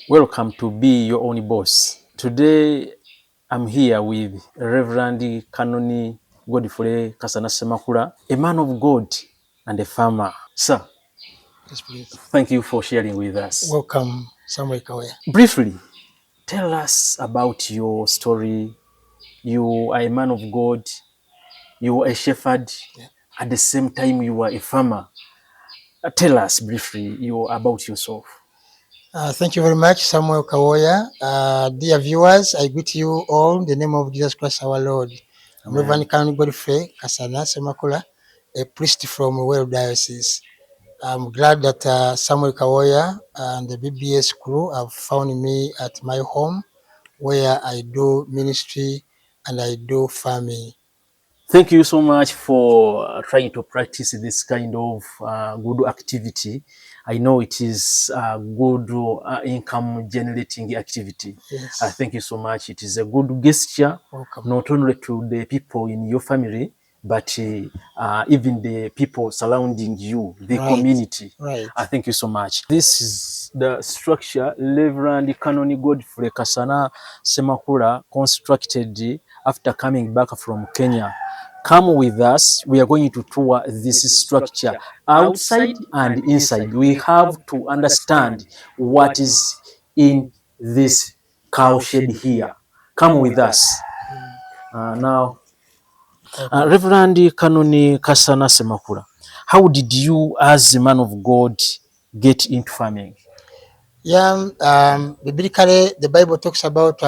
Welcome to Be Your Own Boss. Today I'm here with Reverend Canon Godfrey Kasana Semakula, a man of God and a farmer. Sir, Yes, please. thank you for sharing with us. Welcome, Samuel Kawaya. Briefly, tell us about your story. You are a man of God, you are a shepherd, at the same time you are a farmer. Tell us briefly about yourself. Thank you very much, Samuel Kawaya. Dear viewers, I greet you all in the name of Jesus Christ our Lord. I'm Rev Can Kasana Semakula, a priest from World Diocese. I'm glad that Samuel Kawaya and the BBS crew have found me at my home where I do ministry and I do farming. Thank you so much for trying to practice this kind of good activity. I know it is a good income generating activity. Yes. Thank you so much. It is a good gesture, Welcome. not only to the people in your family, but even the people surrounding you, the community. Right. Thank you so much. This is the structure Reverend Canon Godfrey Kasana Semakula constructed after coming back from Kenya. Come with us. We are going to tour this structure outside and inside. We have to understand what is in this cow shed here. Come with us. Now, Reverend Canon Kasana Semakula, how did you, as a man of God, get into farming? Yeah, biblically, the Bible talks about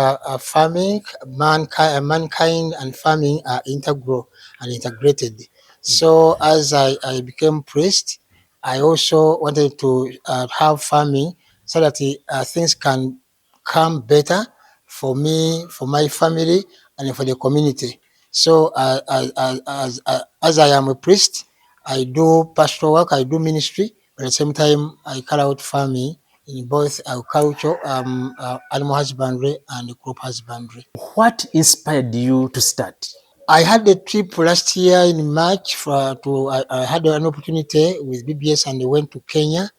farming. Mankind and farming are integral and integrated. So, as I became priest, I also wanted to have farming so that things can come better for me, for my family, and for the community. So, as I am a priest, I do pastoral work, I do ministry, but at the same time, I carry out farming in both agriculture, animal husbandry, and crop husbandry. What inspired you to start? I had a trip last year in March I had an opportunity with BBS and I went to Kenya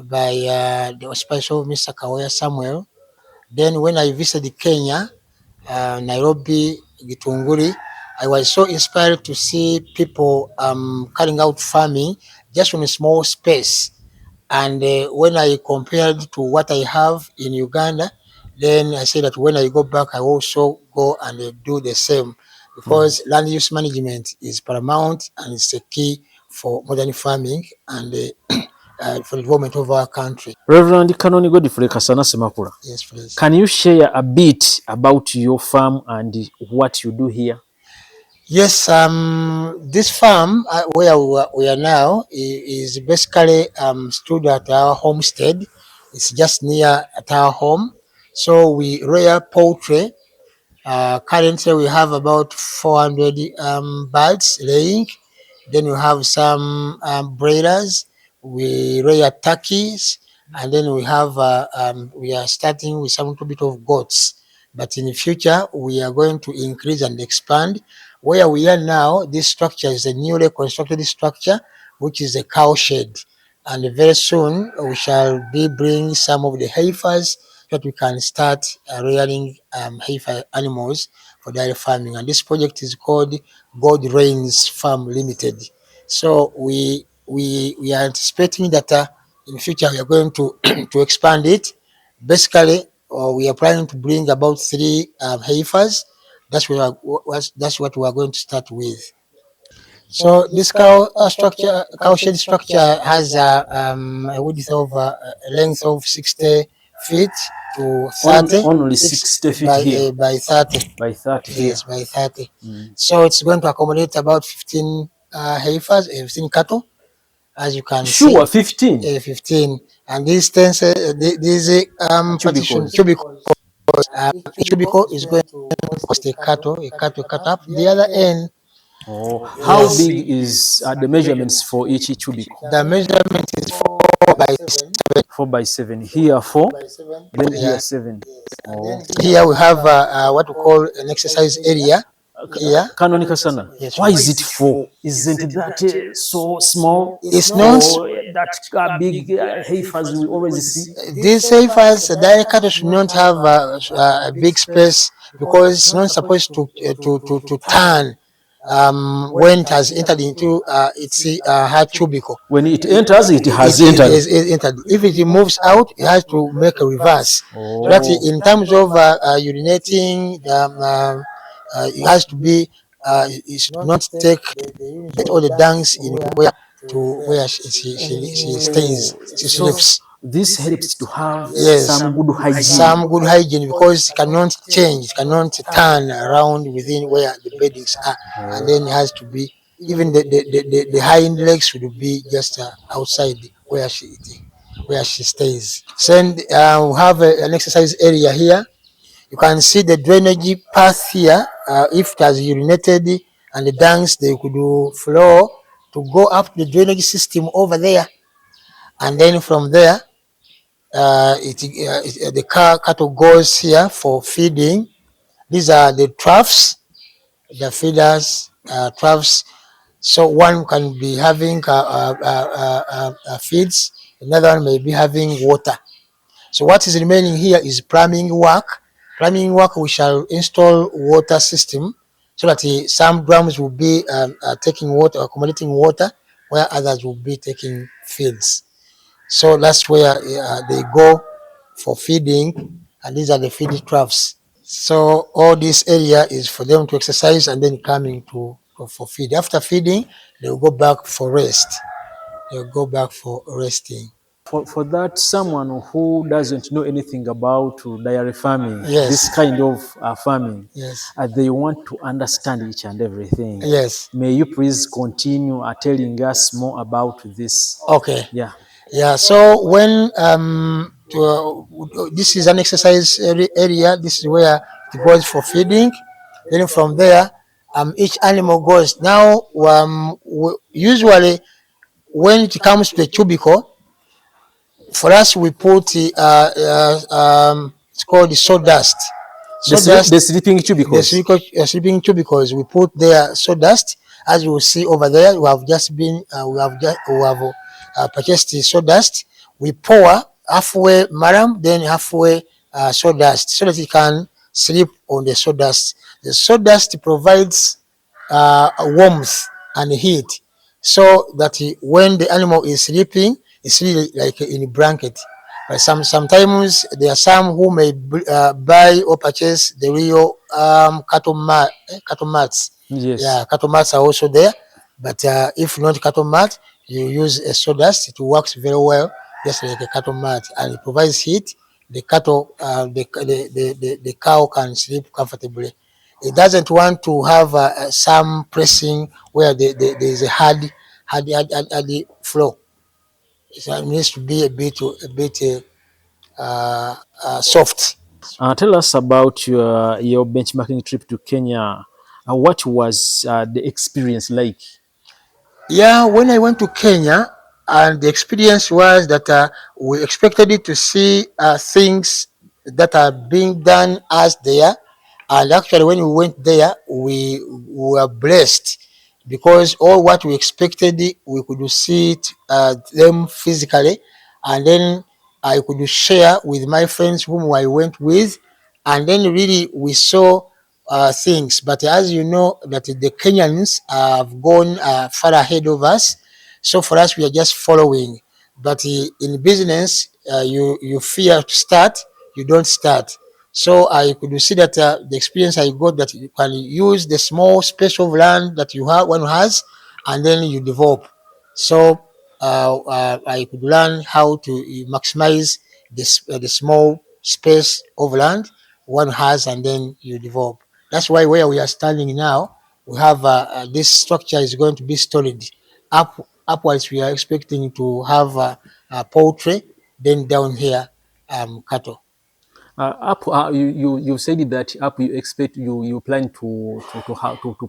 by the auspice of Mr. Kawaya Samuel. Then when I visited Kenya, Nairobi, Gitunguri, I was so inspired to see people carrying out farming just on a small space. And when I compared to what I have in Uganda, then I said that when I go back, I also go and do the same because land use management is paramount and it's a key for modern farming and for the development of our country. Reverend Canon Godfrey Kasana Semakula, Yes, please. can you share a bit about your farm and what you do here? Yes, this farm where we are now is basically stood at our homestead. It's just near at our home. So we rear poultry. Currently, we have about 400 birds laying. Then we have some broilers. We rear turkeys, and then we are starting with some little bit of goats. But in the future, we are going to increase and expand. Where we are now, this structure is a newly constructed structure, which is a cow shed. And very soon, we shall be bringing some of the heifers that we can start rearing heifer animals for dairy farming. And this project is called God Rains Farm Limited. So we are anticipating that in the future we are going to to expand it. Basically, we are planning to bring about 3 heifers. That's what we are going to start with. So this cow shed structure has a width of a length of 60 feet to 30. Only 60 feet here. By 30. By 30 here. Yes, by 30. So it's going to accommodate about 15 heifers, 15 cattle, as you can see. Sure, 15. 15. And these partition cubicles. Each cubicle is going to host a cattle cut up. The other end. How big is the measurements for each cubicle? The measurement is 4 by 7. 4 by 7. Here 4, then here 7. Here we have what we call an exercise area Yeah. Canon Kasana. Yes. Why is it 4? Isn't that so small? It's not. Or that big heifers we always see? These heifers, the dairy cattle should not have a big space because it's not supposed to turn when it has entered into its heart cubicle. When it enters, it has entered. It entered. If it moves out, it has to make a reverse. So that Oh. in terms of urinating, it has to be, it should not take all the dunks in where to where she stays, she So sleeps. this helps to have Yes, some good hygiene. some good hygiene because it cannot change, it cannot turn around within where the beddings are, and then it has to be even the hind legs should be just outside where she stays. Then we have an exercise area here. You can see the drainage path here. If it has urinated and the dunks, they could do flow to go up the drainage system over there, and then from there the cattle goes here for feeding. These are the troughs, the feeders troughs. So one can be having feeds, another one may be having water. So what is remaining here is plumbing work. Plumbing work, we shall install water system so that some drums will be taking water, accommodating water, where others will be taking feeds. So that's where they go for feeding, and these are the feeding troughs. So all this area is for them to exercise and then coming to for feed. After feeding, they will go back for rest. They will go back for resting. For that, someone who doesn't know anything about dairy farming, Yes. this kind of farming, Yes. they want to understand each and everything. Yes. May you please continue telling us more about this? Okay. Yeah. Yeah. So when this is an exercise area, this is where it goes for feeding. Then from there, each animal goes. Now, usually when it comes to the cubicle, for us we put it's called the sawdust. The sleeping cubicles. Sleeping cubicles. We put there sawdust. As you will see over there, we have just been purchased the sawdust. We pour halfway maram, then halfway sawdust, so that it can sleep on the sawdust. The sawdust provides warmth and heat, so that when the animal is sleeping, it's really like in a blanket. But sometimes there are some who may buy or purchase the real cattle mats. Yes. Yeah, cattle mats are also there. But if not cattle mat, you use a sawdust. It works very well, just like a cattle mat, and it provides heat. The cattle, the cow can sleep comfortably. It doesn't want to have some pressing where there is a hard flow. So it needs to be a bit soft. Tell us about your benchmarking trip to Kenya. What was the experience like? Yeah, when I went to Kenya, and the experience was that we expected it to see things that are being done as there, and actually when we went there, we were blessed because all what we expected, we could see it them physically, and then I could share with my friends whom I went with, and then really we saw things. But as you know, that the Kenyans have gone far ahead of us, so for us we are just following. But in business, you fear to start, you don't start. So I could see that the experience I got, that you can use the small space of land that you have, one has, and then you develop. So I could learn how to maximize the small space of land one has, and then you develop. That's why where we are standing now, we have this structure is going to be solid. Upwards, we are expecting to have poultry, then down here, cattle. Up, you said that up you expect you plan to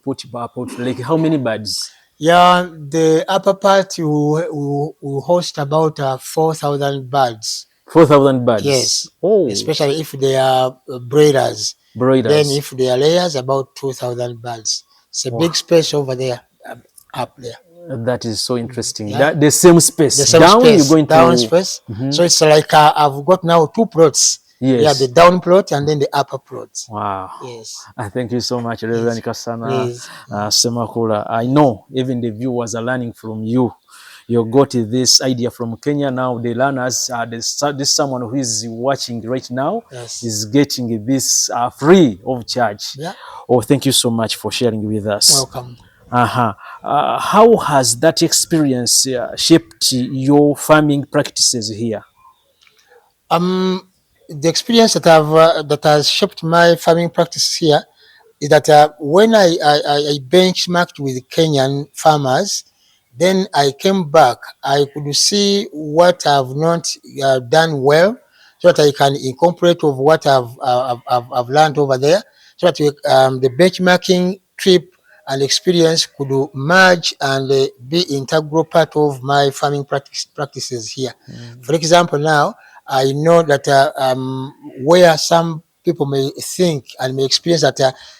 put about like how many birds? Yeah, the upper part will host about 4,000 birds. 4,000 birds. Yes, Oh, especially if they are breeders. Then broilers. if they are layers, about 2,000 birds. It's a big Wow, space over there, up there. that is so interesting. Yeah, That the same space the same down. You're space, going down to. space. Mhm. So it's like I've got now two plots. Yeah, the Yes. down plot and then the upper plot. Wow. Yes, Thank you so much, Reverend yes, Kasana please. Semakula. I know even the viewers are learning from you. You got this idea from Kenya. Now the learners, this someone who is watching right now Yes, is getting this free of charge. yeah, Oh, thank you so much for sharing with us. welcome. Uh-huh. How has that experience shaped your farming practices here? Um, the experience that has shaped my farming practices here is that when I benchmarked with Kenyan farmers, then I came back. I could see what I've not done well, so that I can incorporate of what I've learned over there, so that the benchmarking trip and experience could merge and be integral part of my farming practices here. For example, now I know that where some people may think and may experience that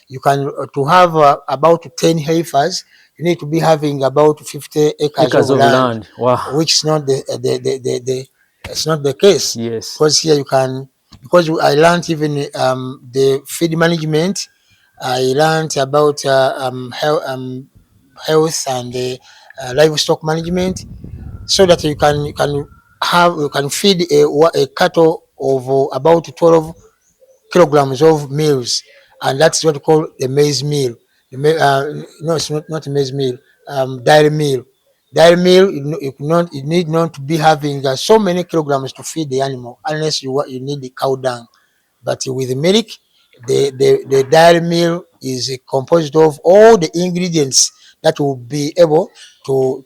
you can to have about 10 heifers, you need to be having about 50 acres of Acres of land, land. Wow. which is not the it's not the case, Yes. because here you can, because I learned even the feed management. I learned about health and livestock management, so that you can feed a cattle of about 12 kilograms of meals, and that's what we call the maize meal. No, it's not a maize meal. Dairy meal. Dairy meal, you need not to be having so many kilograms to feed the animal, unless you need the cow dung. But with milk, the dairy meal is composed of all the ingredients that will be able to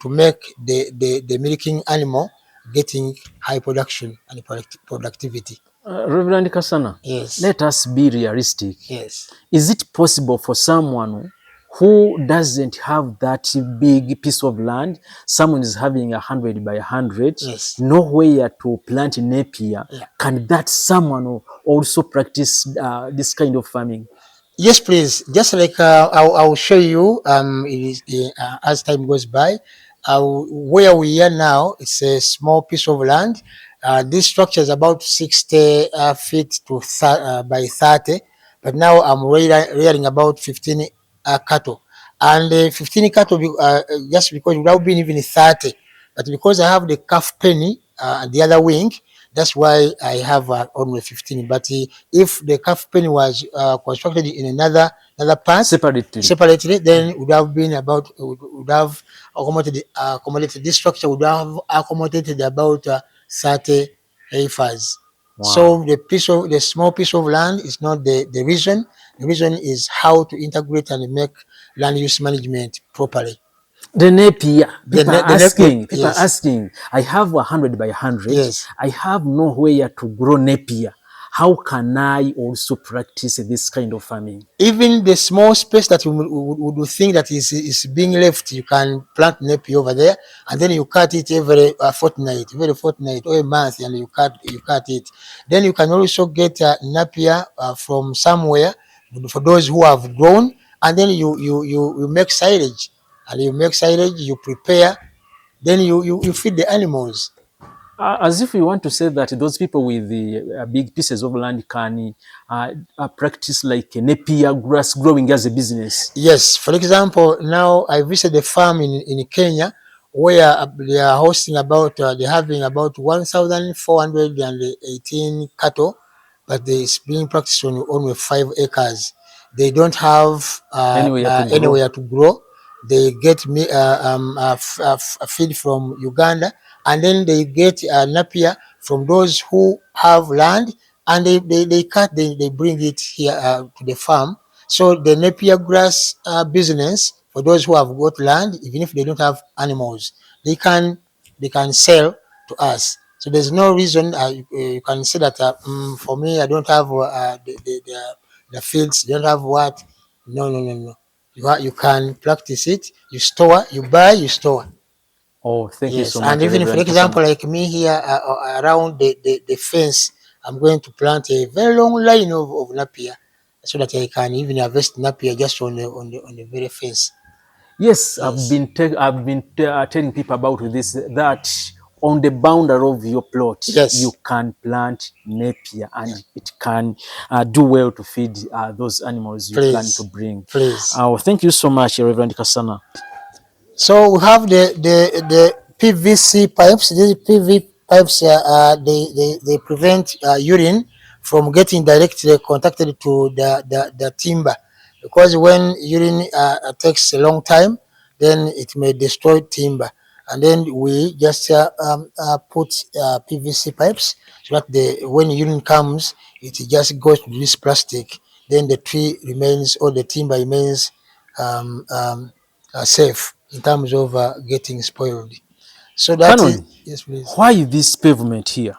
make the milking animal getting high production and productivity. Reverend Kasana, Yes, let us be realistic. yes, Is it possible for someone who doesn't have that big piece of land, someone is having 100 by 100, yes, nowhere to plant napier, yeah. can that someone also practice this kind of farming? Yes, please. Just like I'll show you. It is as time goes by. Where we are now, it's a small piece of land. This structure is about 60 feet by 30, but now I'm rearing about 15 cattle, and 15 cattle just because without being even 30, but because I have the calf penny at the other wing, that's why I have only 15. But if the calf pen was constructed in another part Separately. separately, then it would have been about would have accommodated, this structure would have accommodated about 30 acres. So Wow. the small piece of land is not the reason. The reason is how to integrate and make land use management properly. The napier, people are Yes, asking, I have 100 by 100, yes. I have nowhere to grow napier. How can I also practice this kind of farming? Even the small space that you would think that is being left, you can plant napier over there, and then you cut it every fortnight or a month, and you cut it. Then you can also get napier from somewhere for those who have grown, and then you make silage, you prepare, then you feed the animals. As if we want to say that those people with the big pieces of land can practice like a napier grass growing as a business. Yes, for example, now I visited a farm in Kenya where they are hosting about, they're having about 1,418 cattle, but it's being practiced on only 5 acres. They don't have Anywhere to grow. anywhere to grow. They get feed from Uganda, and then they get napier from those who have land, and they bring it here to the farm. So the napier grass business, for those who have got land, even if they don't have animals, they can they can sell to us. So there's no reason you can say that for me I don't have the fields, don't have what. No, no, no, no. You can practice it. You store, you buy, you store. Oh, thank you Yes, so and much, even for Reverend Kasana. example, like me here around the fence, I'm going to plant a very long line of napier. so that I can even harvest napier just on the very fence. Yes, Yes. I've been telling people about this, that on the boundary of your plot, you Yes. can plant napier and it can do well to feed those animals you plan to Please. bring. Please. Thank you so much, Reverend Kasana. So we have the PVC pipes. These PV pipes, they prevent urine from getting directly contacted to the timber, because when urine takes a long time, then it may destroy timber. And then we just put PVC pipes so that when urine comes, it just goes to this plastic. Then the tree remains, or the timber remains um, um, safe in terms of getting spoiled. So that is, Canon, yes, please. why this pavement here?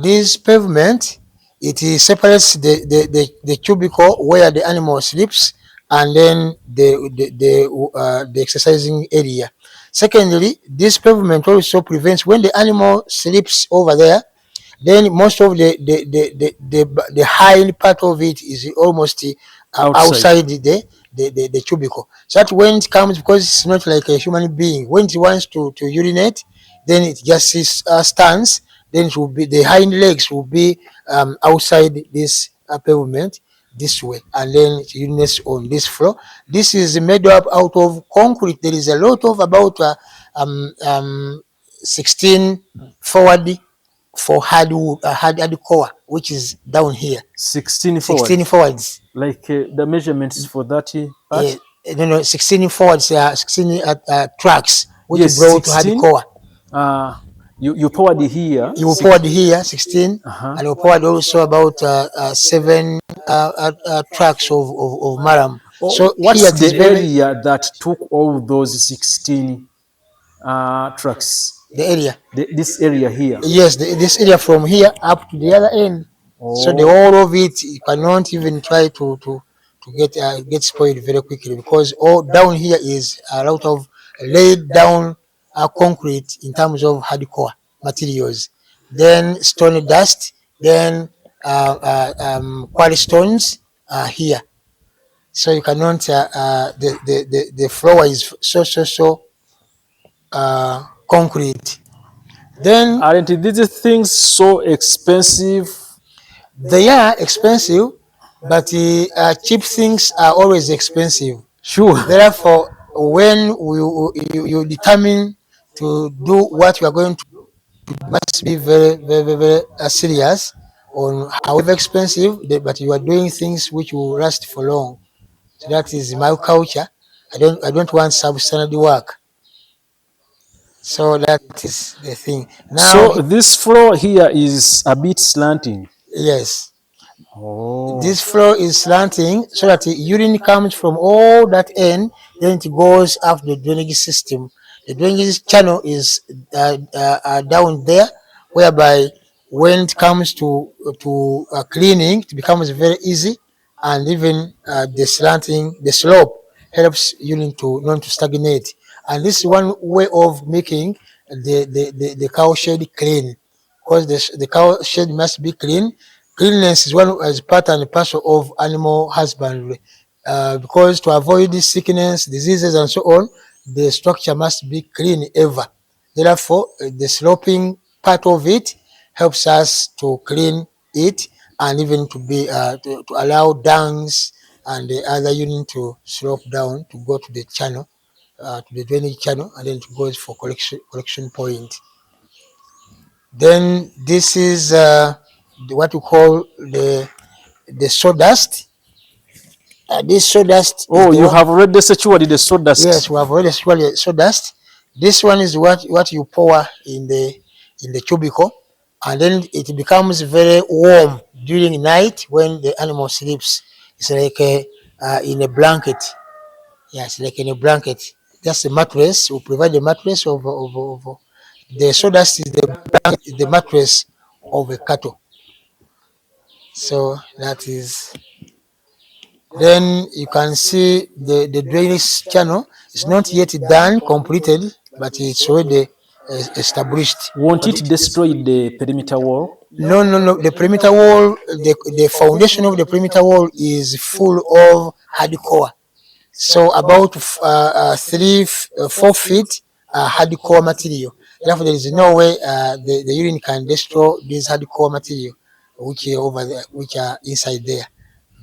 This pavement, separates the cubicle where the animal sleeps, and then the exercising area. Secondly, this pavement also prevents when the animal sleeps over there, then most of the hind part of it is almost Outside. outside the cubicle. So that when it comes, because it's not like a human being, when it wants to urinate, then it just stands, then it will be, the hind legs will be outside this pavement this way, and then it urinates on this floor. This is made up out of concrete. There is a lot of about um, um, 16 forward for hard core, which is down here. 16 16 forwards. forwards. Like the measurements for that Uh, part? no, 16 forwards, 16 tracks, which Yes, brought to hard 16. core. Uh, you poured here. You will forward here 16, Uh-huh. and you forward also about 7 tracks of maram. So here What's it is the very, area that took all those 16 trucks? the area. This area here. Yes, this area from here up to the other end. So the Oh, whole of it, you cannot even try to get spoiled very quickly, because all down here is a lot of laid down concrete in terms of hardcore materials. Then stone dust, then quarry stones here. So you cannot. The floor is so concrete. Then aren't these things so expensive? they are expensive, but cheap things are always expensive. Sure. Therefore, when you determine to do what you are going to, must be very serious on however expensive, but you are doing things which will last for long. So that is my culture. I don't want substandard work. So that is the thing. Now, So this floor here is a bit slanting. yes. Oh. This floor is slanting so that the urine comes from all that end, then it goes up the drainage system. The drainage channel is down there, whereby when it comes to cleaning, it becomes very easy, and even the slope helps urine to not to stagnate. And this is one way of making the cow shed clean, because the cow shed must be clean. Cleanliness is one as part and parcel of animal husbandry. Because to avoid this sickness, diseases, and so on, the structure must be clean ever. Therefore, the sloping part of it helps us to clean it, and even to allow dungs and the other urine to slope down to go to the channel, to the drainage channel, and then it goes for collection point. Then this is what we call the sawdust. This sawdust is Oh, the you one. have already secured the Yes, sawdust. we have already swallowed sawdust. This one is what you pour in the cubicle, and then it becomes very warm during night when the animal sleeps. It's like in a blanket. Yes, like in a blanket. Just a mattress. We provide the mattress of the sawdust is the mattress of a cattle. So that is. Then you can see the drainage channel is not yet done, completed, but it's already established. Won't it destroy the perimeter wall? No, no, no. The perimeter wall, the foundation of the perimeter wall is full of hardcore. So about 4 feet hardcore material. Therefore, there is no way the urine can destroy this hardcore material which are over there, which are inside there.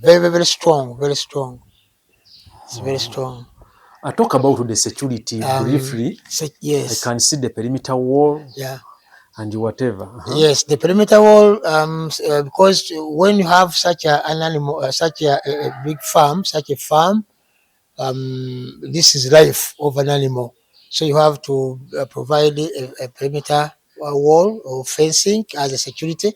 Very, very, very strong, very strong. It's very strong. I talk about the security briefly. I Yes, can see the perimeter wall yeah. and whatever. Yes, the perimeter wall, because when you have such an animal, such a big farm, such a farm, this is life of an animal. So you have to provide a perimeter wall or fencing as a security,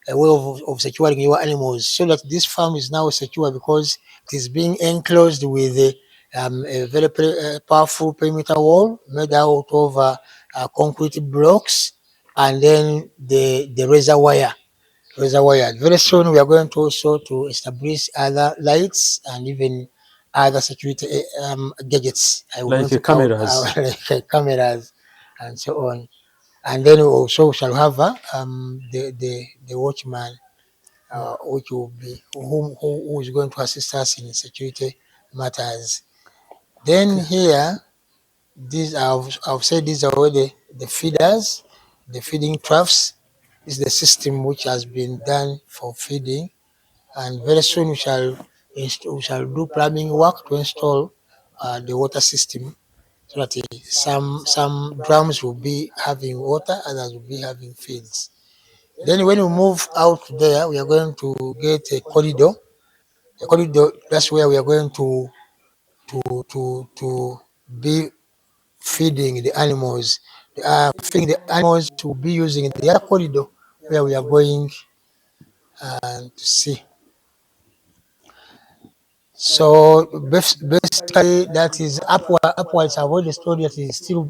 a way of securing your animals, so that this farm is now secure because it is being enclosed with a very powerful perimeter wall made out of concrete blocks, and then the razor wire. Razor wire. Very soon we are going to also to establish other lights and even other security gadgets. I will Like not count cameras. like cameras and so on. And then we also shall have the watchman, which will be who is going to assist us in security matters. Then Okay. here, these I've said these are all the feeders, the feeding troughs. This is the system which has been done for feeding, and very soon we shall do plumbing work to install the water system, so that some drums will be having water, others will be having feeds. Then when we move out there, we are going to get a corridor. A corridor, that's where we are going to be feeding the animals. Feeding the animals to be using the other corridor where we are going to see. So basically, that is upwards. I've already told you that is still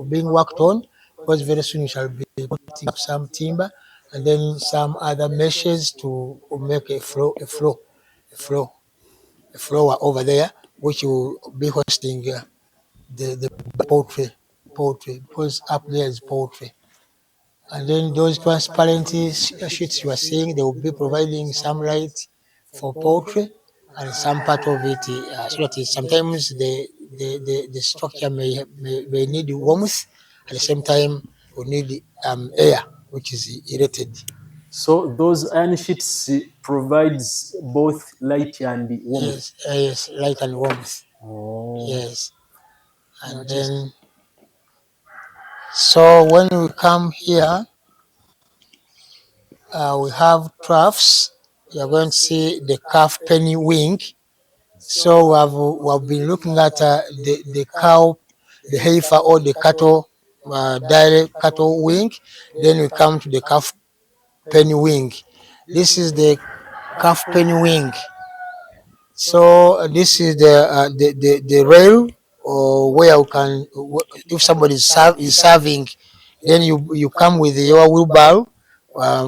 being worked on, because very soon we shall be putting up some timber and then some other meshes to make a floor, a floor over there, which will be hosting the poultry, because up there is poultry. And then those transparent sheets you are seeing, they will be providing some light for poultry, and some part of it, so that sometimes the structure may need warmth, at the same time we need air which is irritated. So those iron sheets provides both light and warmth. Yes, yes, light and warmth. Oh, Yes. And that is then, so when we come here, we have troughs. You are going to see the calf penny wing. So we have been looking at the cow, the heifer or the cattle, direct cattle wing. Then we come to the calf penny wing. This is the calf penny wing. So this is the rail, or where you can, if somebody is serving, then you come with your wheelbarrow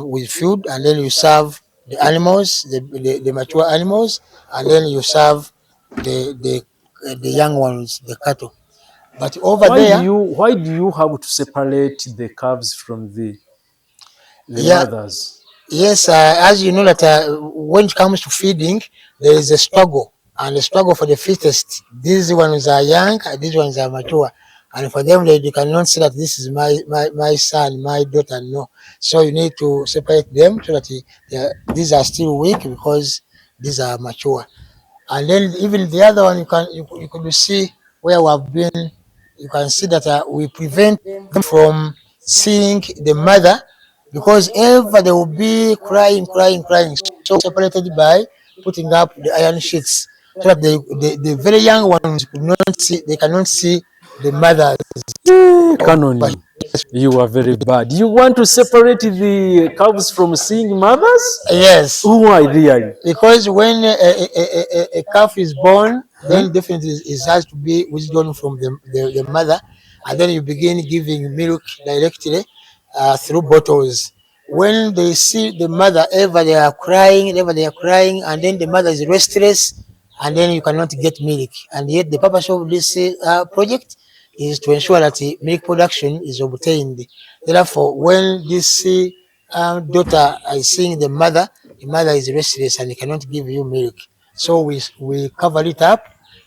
with food, and then you serve the animals, the mature animals, and then you serve the young ones, the cattle. But over there, why do you have to separate the calves from the yeah, mothers? yes, as you know that when it comes to feeding, there is a struggle, and the struggle for the fittest. These ones are young, and these ones are mature, and for them they cannot say that this is my son, my daughter. No, so you need to separate them, so that these are still weak because these are mature. And then even the other one, you could see where we have been. You can see that we prevent them from seeing the mother, because ever they will be crying. So separated by putting up the iron sheets, so that the very young ones could not see. They cannot see the mothers. Over Canon, you are very bad. You want to separate the calves from seeing mothers? here. Yes. Why really? Because when a calf is born, then definitely it has to be withdrawn from the mother, and then you begin giving milk directly through bottles. When they see the mother, ever they are crying, and then the mother is restless, and then you cannot get milk. And yet the purpose of this project is to ensure that the milk production is obtained. Therefore, when this daughter is seeing the mother is restless and cannot give you milk. So we cover it up,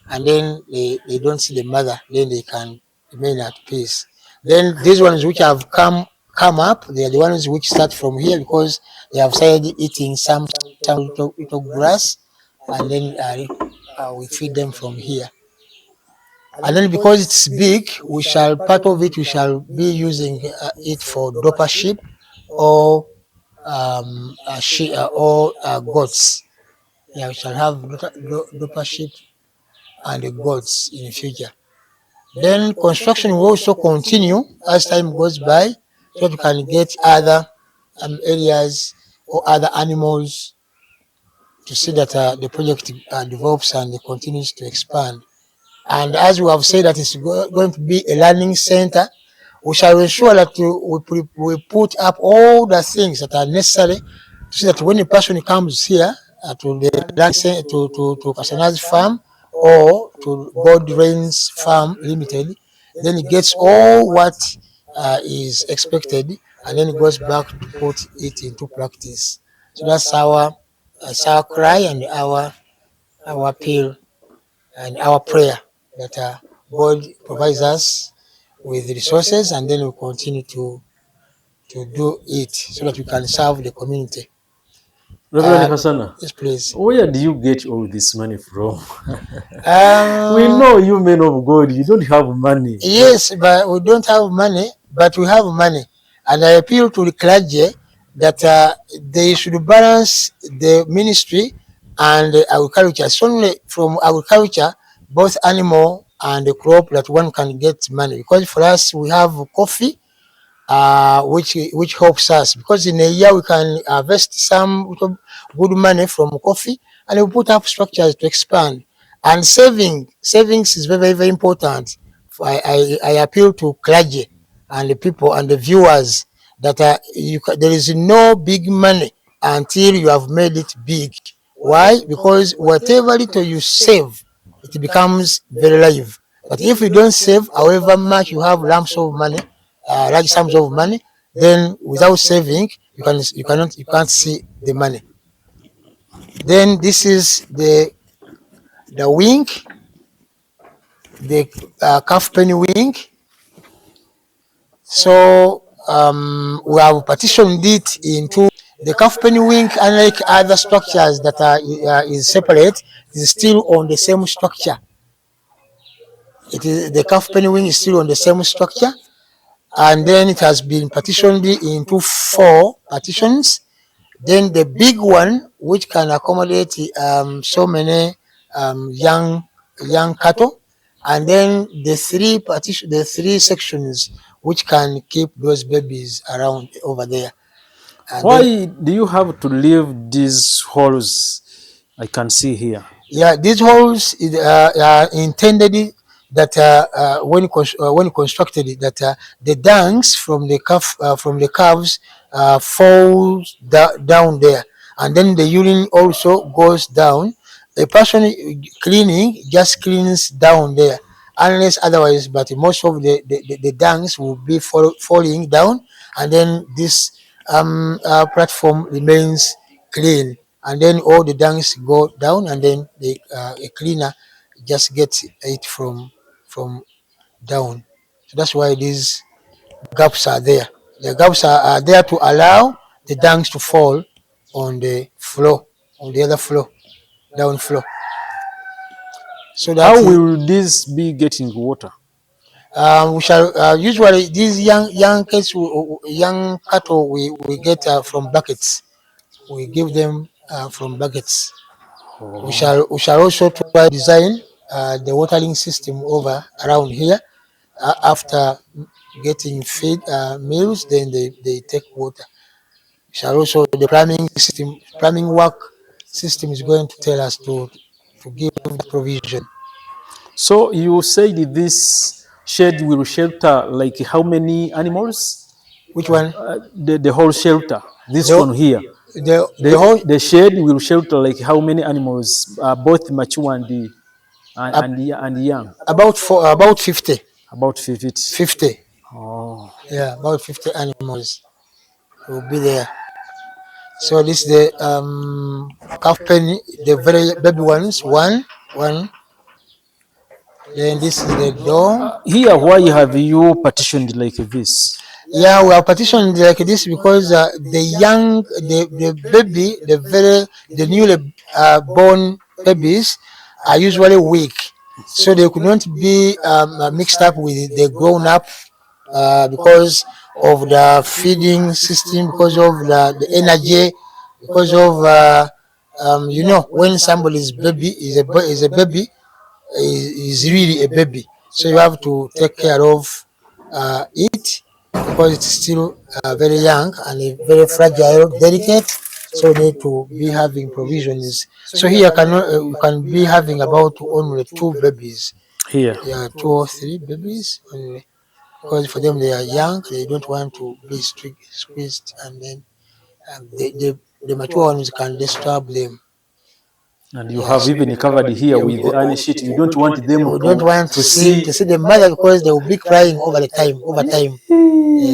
and then they don't see the mother, then they can remain at peace. Then these ones which have come up, they are the ones which start from here because they have started eating some little grass, and then we feed them from here. And then because it's big, we shall part of it we shall be using it for doper sheep or goats. Yeah, we shall have doper sheep and the goats in the future. Then construction will also continue as time goes by, so that we can get other areas or other animals to see that the project develops and continues to expand. And as we have said that it's going to be a learning center, we shall ensure that we put up all the things that are necessary so that when a person comes here to the land to Kasana's farm or to God Rain's Farm Limited, then he gets all what is expected, and then he goes back to put it into practice. So that's our cry and our appeal and our prayer that God provides us with resources, and then we continue to do it so that we can serve the community. Reverend Kasana, Yes, please. where do you get all this money from? We Um, know you men of God, you don't have money. yes, but we don't have money, but we have money. And I appeal to the clergy that they should balance the ministry and the agriculture. It's only from agriculture, both animal and the crop, that one can get money. Because for us, we have coffee, which helps us because in a year we can harvest some good money from coffee, and we put up structures to expand. And savings is very very, very important. I appeal to clergy and the people and the viewers that there is no big money until you have made it big. Why? Because whatever little you save, it becomes very live. But if you don't save, however much you have lumps of money, large sums of money, then without saving, you can't see the money. Then this is the wing, the calf penny wing. So we have partitioned it into the calf penny wing, unlike other structures that is separate, is still on the same structure. It is the calf penny wing is still on the same structure, and then it has been partitioned into 4 partitions. Then the big one, which can accommodate so many young cattle, and then the 3 sections which can keep those babies around over there. And then Why do you have to leave these holes I can see here? yeah, these holes are intended that when constructed that the dunks from the calves falls down there, and then the urine also goes down. A person cleaning just cleans down there, unless otherwise. But most of the dunks will be falling down, and then this platform remains clean, and then all the dunks go down, and then a cleaner just gets it from down. So that's why these gaps are there. The gaps are there to allow the dunks to fall on the floor, on the other floor, down floor. So that How will this be getting water? we shall usually these young cattle we get from buckets. We give them from buckets. Oh. We shall also try to design the watering system over around here. After getting feed meals, then they take water. We shall also the plumbing work system is going to tell us to give the provision. So you said this shed will shelter like how many animals? Which one? The whole shelter, this The one here. the whole The shed will shelter like how many animals, both mature and young? about 50. About 50. 50. Oh. Yeah, about 50 animals. will be there. So this is the calf pen, the very baby ones, one. Then this is the door. Here, why have you partitioned like this? Yeah, we are partitioned like this because the young, the baby, the newly born babies are usually weak, so they could not be mixed up with the grown up because of the feeding system, because of the energy, because of when somebody's baby is a baby, is really a baby. So you have to take care of it because it's still very young and very fragile, delicate. So you need to be having provisions. So here you can be having about only two babies. Here. Yeah, two or three babies only. Because for them they are young, they don't want to be squeezed, and then the mature ones can disturb them. And you have Yes. even covered here with the iron sheet. You don't want them We don't want to see. to see the mother because they will be crying over time.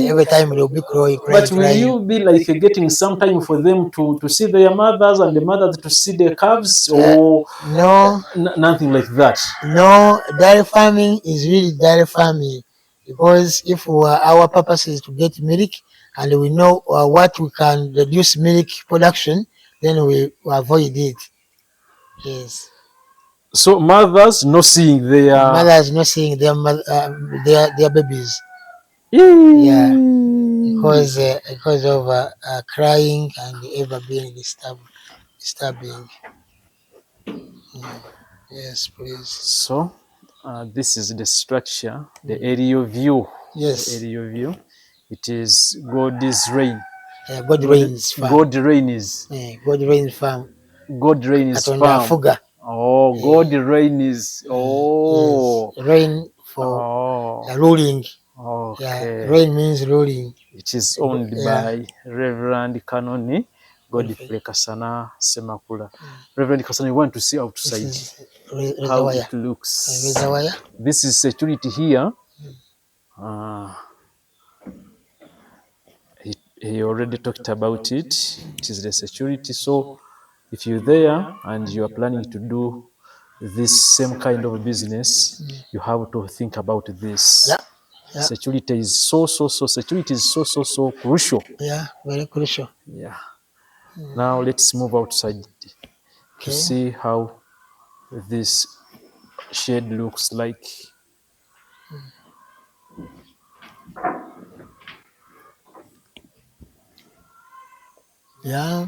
Every time they will be But will crying. you be like getting some time for them to see their mothers and the mothers to see their calves, or No, nothing like that? no, dairy farming is really dairy farming because if our purpose is to get milk and we know what we can reduce milk production, then we avoid it. Yes. So mothers not seeing their Mothers not seeing their babies. Yeah, because of crying and ever being disturbing. Yes, please. So this is the structure, the aerial view. Yes. The aerial view. It is God's rain. God rains farm. God rain is. God rains farm. God rain is farm. Fuga. Oh, God rain is. Oh. Yes. Rain for ruling. Okay. Yeah. Rain means ruling. It is owned by Reverend Canon Godfrey Kasana Semakula. Reverend Kasana, you want to see outside how it looks. This is security here. He already talked about it. It is the security. So if you're there and you are planning to do this same kind of business, you have to think about this. Yeah. Security is security is so crucial. Yeah, very crucial. Yeah. Now let's move outside to see how this shed looks like. Yeah.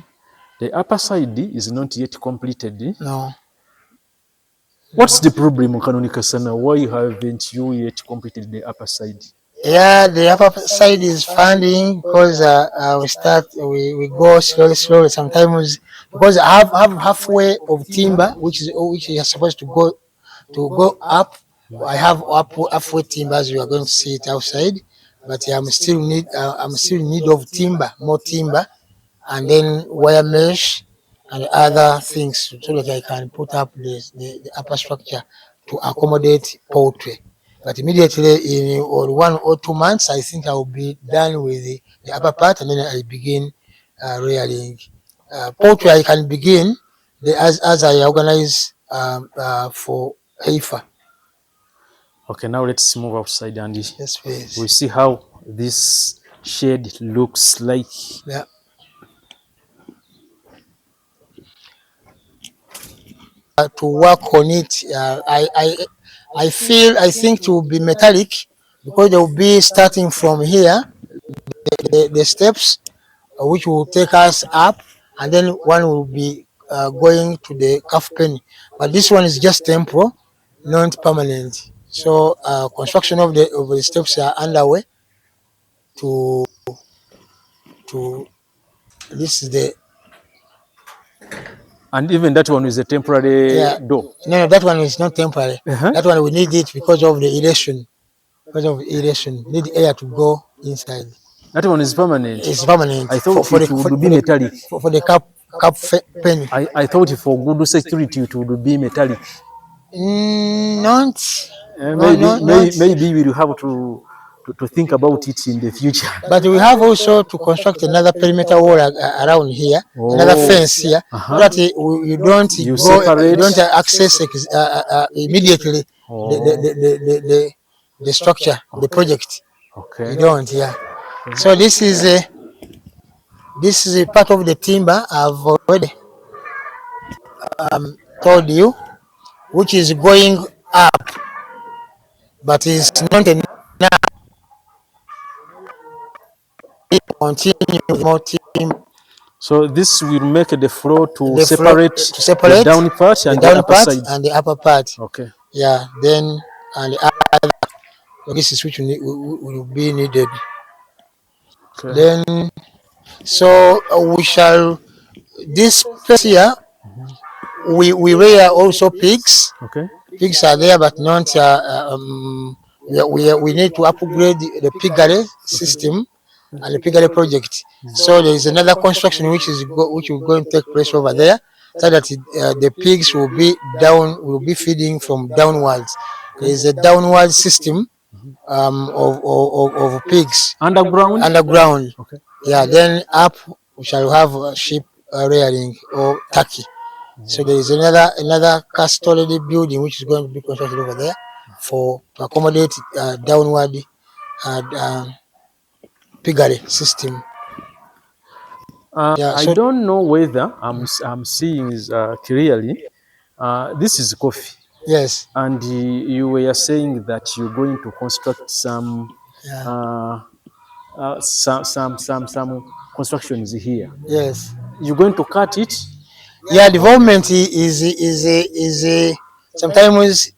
The upper side is not yet completed. No. What's the problem, Canon Kasana? Why haven't you yet completed the upper side? Yeah, the upper side is funding because we go slowly. Sometimes because I have halfway of timber, which is supposed to go up. I have halfway timber as you are going to see it outside, but I'm still in need of timber, more timber, and then wire mesh and other things so that I can put up the upper structure to accommodate poultry. But immediately in 1 or 2 months, I think I will be done with the upper part, and then I begin rearing. Poultry I can begin as I organize for heifer. Okay, now let's move outside and Yes, please. we see how this shed looks like. Yeah. To work on it, I think it will be metallic because they will be starting from here, the steps which will take us up, and then one will be going to the calf pen. But this one is just temporal, not permanent. So construction of the steps are underway. To this is the And even that one is a temporary door. No, that one is not temporary. That one we need it because of the erection. Need air to go inside. That one is permanent. It's permanent. I thought it would be metallic. For the cap pen. I thought for good security it would be metallic. Not. Maybe we'll have to to think about it in the future. But we have also to construct another perimeter wall around here, another fence here, so that you don't You go, you separate. don't access immediately the structure, the project. Okay. You don't, yeah. So this is a part of the timber I've already told you, which is going up, but is not enough. Continue with more timber. So this will make the floor to The floor separate to the separate down part the and the down upper part side. and the upper part. Okay. Yeah, then and the other, this is which will be needed. Okay. Then so we shall this place here we rear also pigs. Okay. Pigs are there, but not. We need to upgrade the piggery system and the piggery project. So there is another construction which will going to take place over there, so that the pigs will be feeding from downwards. There is a downward system of pigs Underground. underground. Okay. Yeah, then up we shall have sheep rearing or turkey. So there is another custody building which is going to be constructed over there to accommodate downward uh, piggery system. Yeah. I So don't know whether I'm seeing clearly. This is coffee, yes. and you were saying that you're going to construct some Yeah. uh, some constructions here. Yes. You're going to cut it. Yeah. Development is sometimes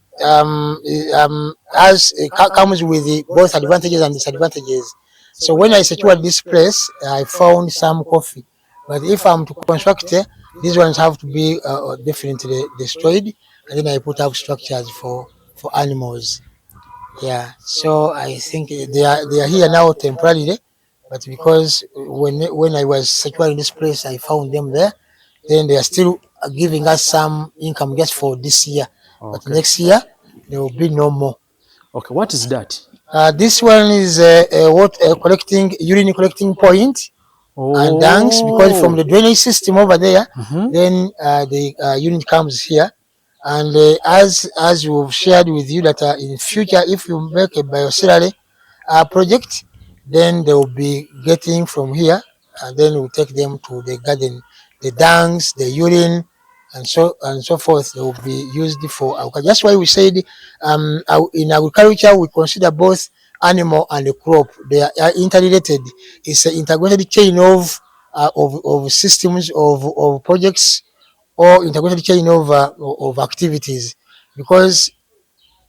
comes with both advantages and disadvantages. So when I secured this place, I found some coffee. But if I'm to construct, these ones have to be definitely destroyed, and then I put up structures for animals. Yeah. So I think they are here now temporarily, but because when I was securing this place, I found them there. Then they are still giving us some income just for this year. But Okay. next year there will be no more. Okay. What is that? This one is collecting urine collecting point and dunks, because from Oh. the drainage system over there, Mhm. then the unit comes here. And as we've shared with you that in future, if you make a biosalary project, then they will be getting from here, and then we'll take them to the garden, the dunks, the urine, and so forth. They will be used for agriculture. That's why we said in agriculture we consider both animal and the crop. They are interrelated. It's an integrated chain of systems of projects, or integrated chain of activities, because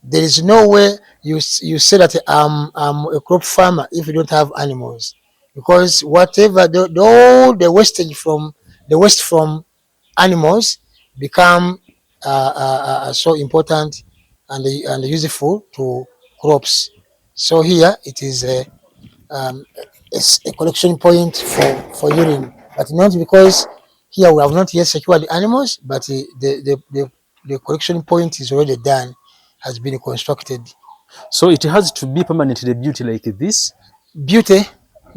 there is no way you say that I'm a crop farmer if you don't have animals, because whatever all the wastage from the waste from animals become so important and useful to crops. So here it is um, a collection point for urine, but not because here we have not yet secured the animals, but the collection point is already done, has been constructed. So it has to be permanently built like this, Beauty,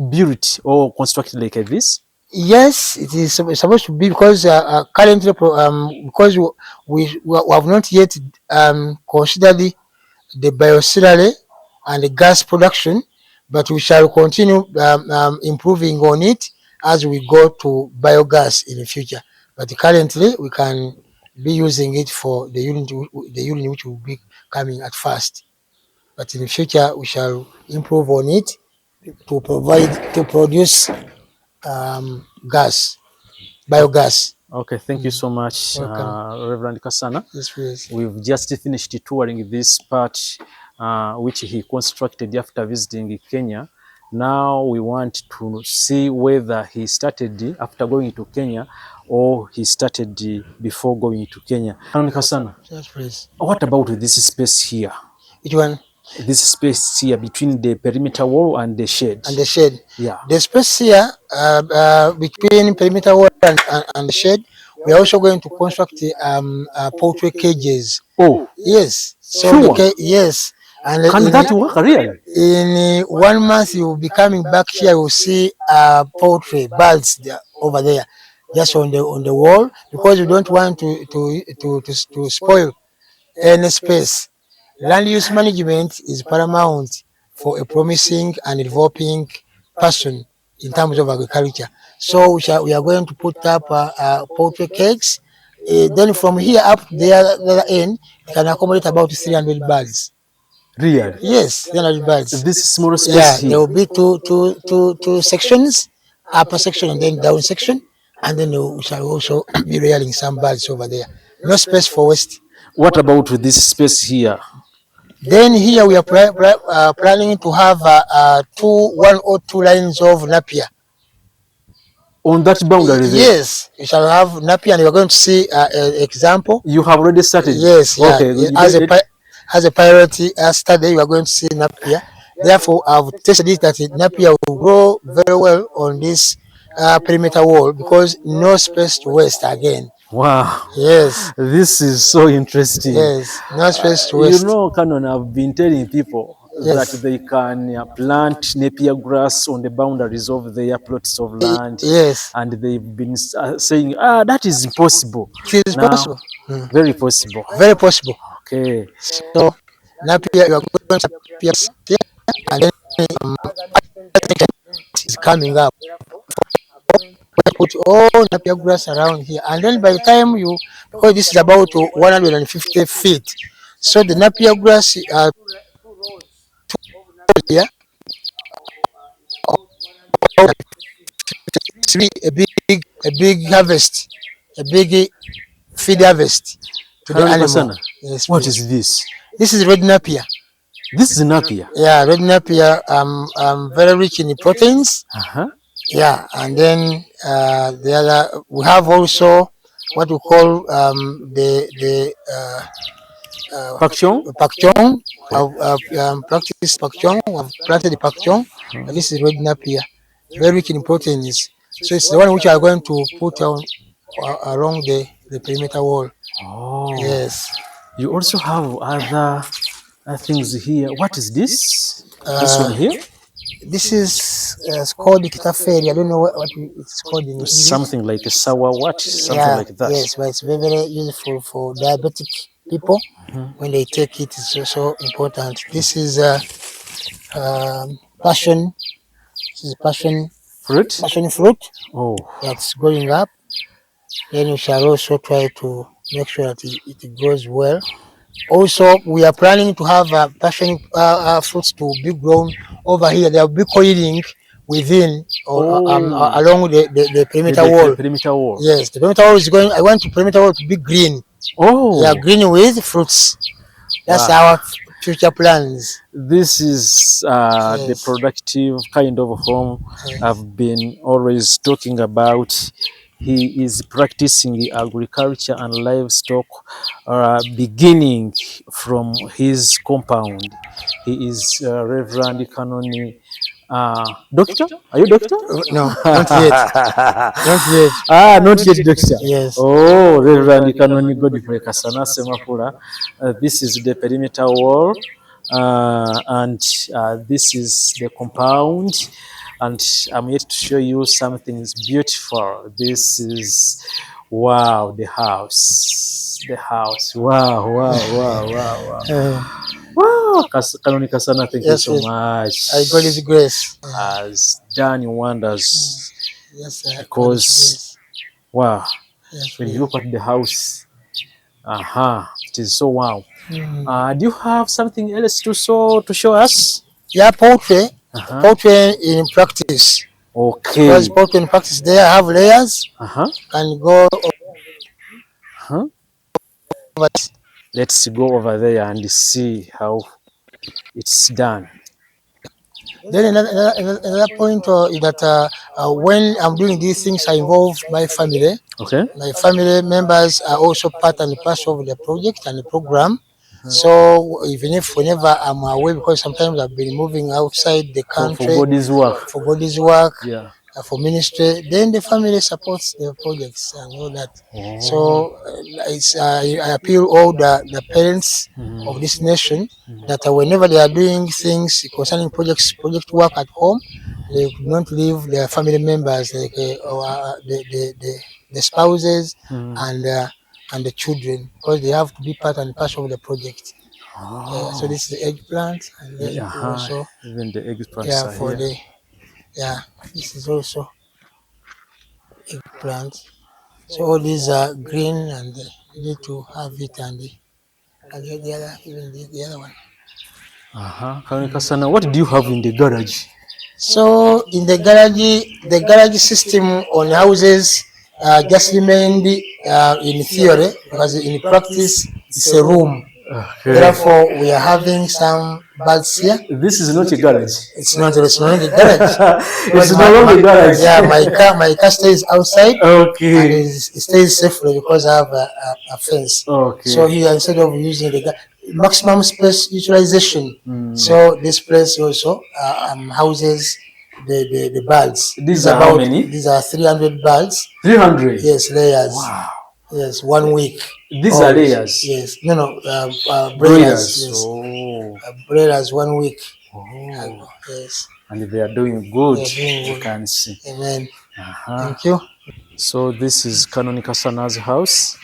built or constructed like this. yes, it is supposed to be, because currently, because we have not yet considered the biosalary and the gas production, but we shall continue improving on it as we go to biogas in the future. But currently, we can be using it for the unit which will be coming at first. But in the future, we shall improve on it to produce gas, biogas. Okay, thank you so much, Welcome. Reverend Kasana. Yes, please. We've just finished touring this part which he constructed after visiting Kenya. Now we want to see whether he started after going to Kenya or he started before going to Kenya. Reverend Kasana, Yes, please. what about this space here? Which one? This space here between the perimeter wall and the shed. And the shed. Yeah. The space here between perimeter wall and the shed, we are also going to construct poultry cages. Oh, Yes. So sure. yes, And Can that work really? in 1 month you will be coming back here. You will see poultry birds there, over there, just on the wall, because you don't want to spoil any space. Land use management is paramount for a promising and developing person in terms of agriculture. So we are going to put up poultry cakes. Then from here up to the other end, it can accommodate about 300 birds. Really? Yes, 300 birds. This small space Yeah, here. there will be two sections, upper section and then down section, and then we shall also be rearing some birds over there. No space for waste. What about this space here? Then here we are planning to have one or two lines of napier. On that boundary there? Yes, you shall have napier, and you are going to see an example. You have already started? Yes, yeah. Okay. As a priority study, you are going to see napier. Therefore, I've tested it that napier will grow very well on this perimeter wall, because no space to waste again. Wow. Yes. This is so interesting. Yes, no space to You waste. know, Canon, I've been telling people Yes. that they can plant napier grass on the boundaries of their plots of land. Yes. And they've been saying, that is impossible. It is Now, possible. very possible. Very possible. Okay. So napier, you are going to napier here, and then is coming up. Put all napier grass around here, and then by the time because this is about 150 feet, so the napier grass here, it's really a big harvest, a big feed harvest to the animal. Kasana, Yes, what please. is this? This is red napier. This is napier. Yeah, red napier, very rich in proteins. Yeah, and then the other, we have also what we call the pakchong. I've practiced pakchong. I've planted the pakchong. And this is red napier, very rich in proteins. So it's the one which I'm going to put on along the perimeter wall. Oh. Yes. You also have other things here. What is this? This one here? This is called kitaferi. I don't know what it's called in English. Something like a sour what? Something like that. Yes, but it's very, very useful for diabetic people. When they take it, it's also important. This is passion. This is passion fruit. Passion fruit. Oh, that's growing up. Then we shall also try to make sure that it grows well. Also, we are planning to have passion fruits to be grown over here. They will be coiling within along the perimeter wall. Perimeter wall. Yes, the perimeter wall is going. I want the perimeter wall to be green. Oh, yeah, green with fruits. That's our future plans. This is the productive kind of home I've been always talking about. He is practicing agriculture and livestock beginning from his compound. He is Reverend Canon. Doctor? Are you doctor? No, not yet. Not yet. Not yet, doctor. Yes. Oh, Reverend Canon Godfrey Kasana Semakula. This is the perimeter wall, and this is the compound. And I'm here to show you something beautiful. This is, wow, the house. The house. Wow. Wow, Canon Kasana, thank you so much. God is grace. Has done wonders. Yes, because, wow, when you look at the house, it is so wow. Do you have something else to show us? Yeah, poultry. Poultry in practice. Okay. Because poultry in practice, they have layers. And go. Let's go over there and see how it's done. Then another point is that when I'm doing these things, I involve my family. Okay. My family members are also part and parcel of the project and the program. So even if whenever I'm away, because sometimes I've been moving outside the country for God's work. For God's work. Yeah. for ministry. Then the family supports the projects and all that. So I appeal all the parents of this nation that whenever they are doing things concerning project work at home, they could not leave their family members like or the spouses and and the children, because they have to be part and parcel of the project. So Oh, this is the eggplant, and then also even the eggplants are for here. the this is also eggplant. So all these are green, and you need to have it, and I get the other, even the other one. Canon Kasana, what do you have in the garage? So in the garage system on houses just remained in theory, because in practice it's a room. Okay. Therefore, we are having some birds here. This is not a garage. It's not a garage. It's no longer a garage. Yeah, my car stays outside, and Okay. it stays safely because I have a fence. So Okay. here, instead of using the maximum space utilization, Mm. so this place also houses the birds. These are how many? These are 300 birds. 300. Yes, layers. Wow. Yes, 1 week. These are layers. Yes, no, breeders. Breeders. Yes, Oh. breeders 1 week. Oh. Yes, And they are doing good. they are doing You good. can see. Amen. Uh-huh. Thank you. So this is Canon Kasana's house.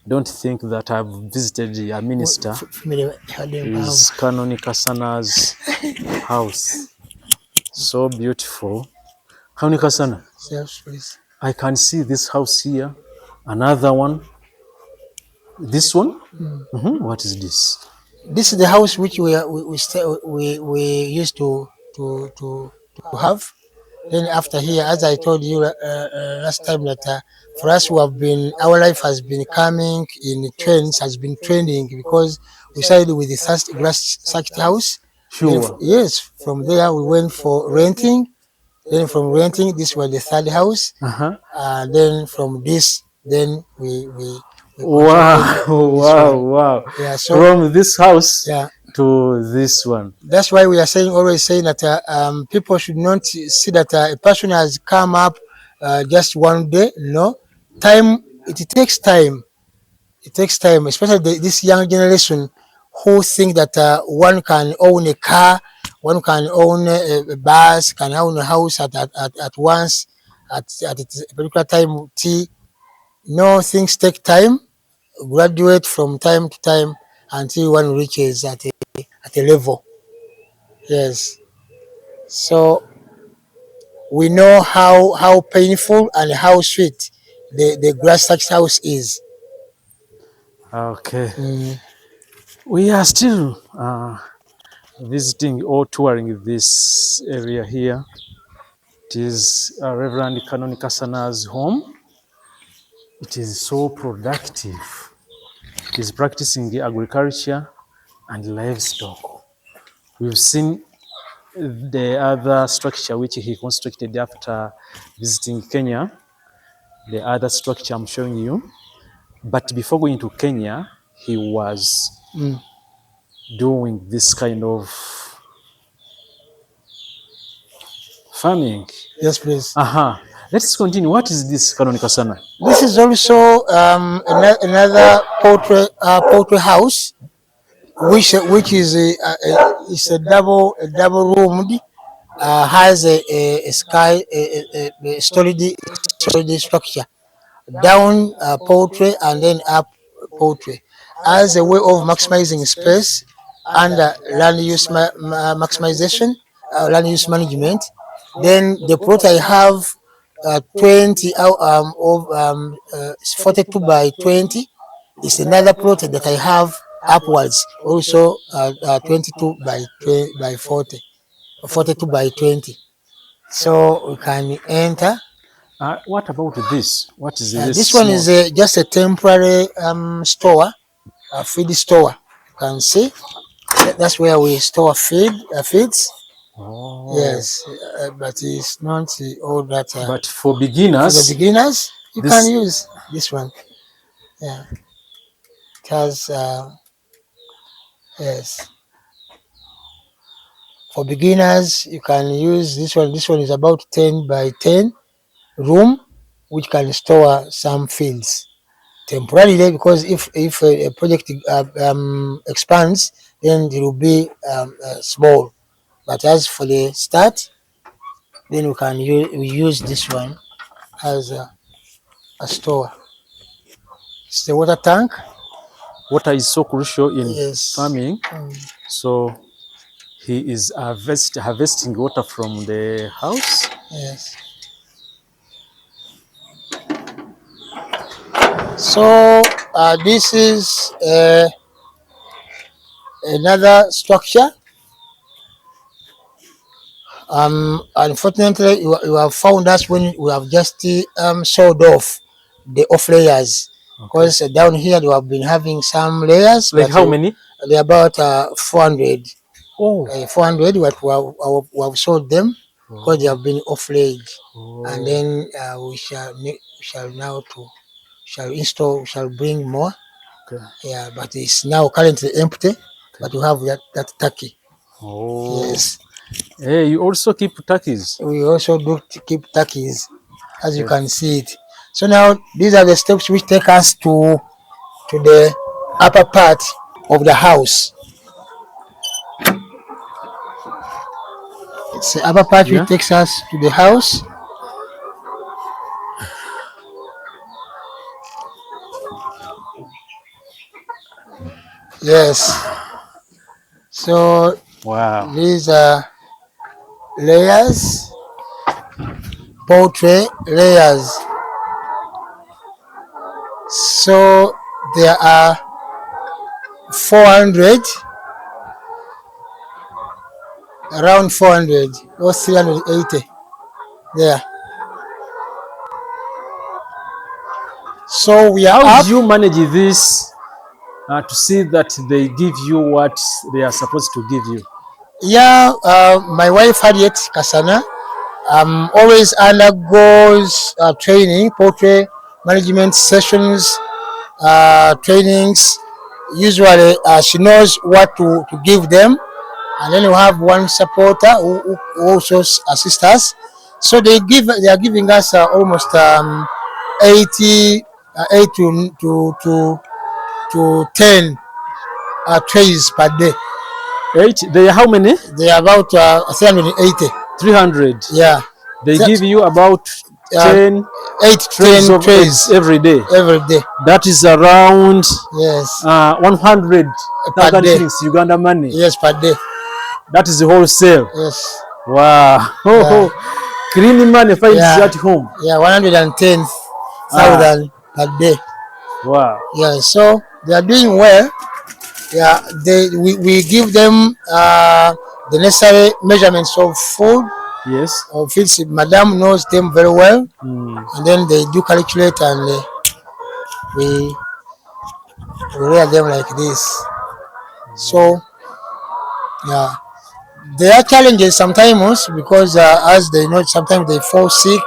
Don't think that I've visited a minister. It's Canon Kasana's house. So beautiful. Canon Kasana, Yes, please. I can see this house here. Another one. This one? What is this? This is the house which we used to have. Then after here, as I told you last time, that for us who have been, our life has been coming in trends, has been trending, because we started with the first glass circuit house. Sure. Yes, from there we went for renting. Then from renting, this was the third house. Uh-huh. Then from this, then we Wow, wow, wow. Yeah, so From this house yeah, to this one. that's why we are always saying that people should not see that a person has come up just one day. No, time. It takes time. It takes time, especially this young generation who think that one can own a car, one can own a bus, can own a house at once, at a particular time. No, things take time. Graduate from time to time until one reaches at a level. Yes. So we know how painful and how sweet the grass thatched house is. Okay. We are still visiting or touring this area here. It is Reverend Canon Kasana's home. It is so productive. He is practicing agriculture and livestock. We've seen the other structure which he constructed after visiting Kenya, the other structure I'm showing you. But before going to Kenya, he was doing this kind of farming. Yes, please. Let's continue. What is this, Canon Kasana? This is also another poultry house, which is a double roomed, has a sky a storage structure, down poultry and then up poultry, as a way of maximizing space under land use maximization, land use management. Then the plot I have 20 of 42 by 20 is another plot that I have upwards, also 22 by 40, 42 by 20. So we can enter. What about this? What is this? This one is just a temporary store, a feed store. You can see that's where we store feeds. Oh. Yes, but it's not all that. But for beginners, You can use this one. Yeah, it has yes. For beginners, you can use this one. This one is about 10 by 10 room, which can store some fields temporarily, because if a project expands, then it will be small. But as for the start, then we use this one as a store. It's the water tank. Water is so crucial in Yes. farming. So he is harvesting water from the house. Yes. So this is another structure. Unfortunately, you have found us when we have just sold off the off layers, because down here we have been having some layers. Like how many? They're about 400. Oh, 400. What we have sold them because they have been off laid, and then we shall now install. We shall bring more. okay. Yeah, but it's now currently empty. But we have that turkey. Oh, Yes. hey, you also keep turkeys. We also do keep turkeys, as you can see it. So now these are the steps which take us to the upper part of the house. It's the upper part which takes us to the house. Yes. So Wow. these are layers, poultry layers. So there are 400, around 400 or 380 there. So we are How up. do you manage this to see that they give you what they are supposed to give you? Yeah, my wife Harriet Kasana always undergoes training, poultry management sessions, trainings. Usually she knows what to give them, and then we have one supporter who also assists us. So they are giving us almost 80 8 to 10 trays per day. 8? They are how many? They are about 380. 300. Yeah. They give you about 10 8 to trays 10 of trays eggs every day. every day. That is around Yes. 100 Per day. shillings Uganda money. Yes, per day. That is the wholesale. Yes. Wow. Yeah. Clean money finds at home. Yeah, 110,000 per day. Wow. Yeah, so they are doing well. Yeah, we give them the necessary measurements of food. Yes. Of feeds. Madam knows them very well, and then they do calculate, and we rear them like this. So yeah, there are challenges sometimes, because as they know, sometimes they fall sick,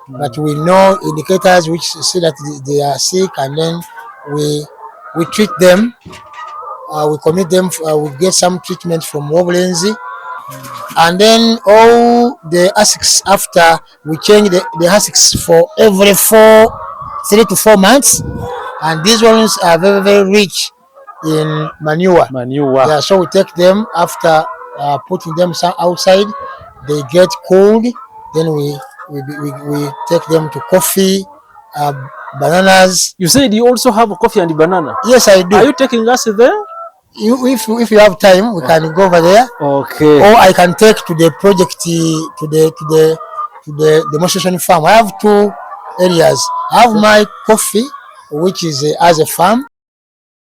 but we know indicators which say that they are sick, and then we treat them. We commit them. We get some treatment from Woblenzi, and then all the ASICs, after we change the ASICs for every 3 to 4 months, and these ones are very, very rich in manure. Yeah, so we take them after putting them outside. They get cold. Then we take them to coffee, bananas. You said you also have coffee and banana. Yes, I do. Are you taking us there? If you have time, we can go over there. Okay. Or I can take to the project, to the demonstration farm. I have 2 areas. I have my coffee, which is as a farm,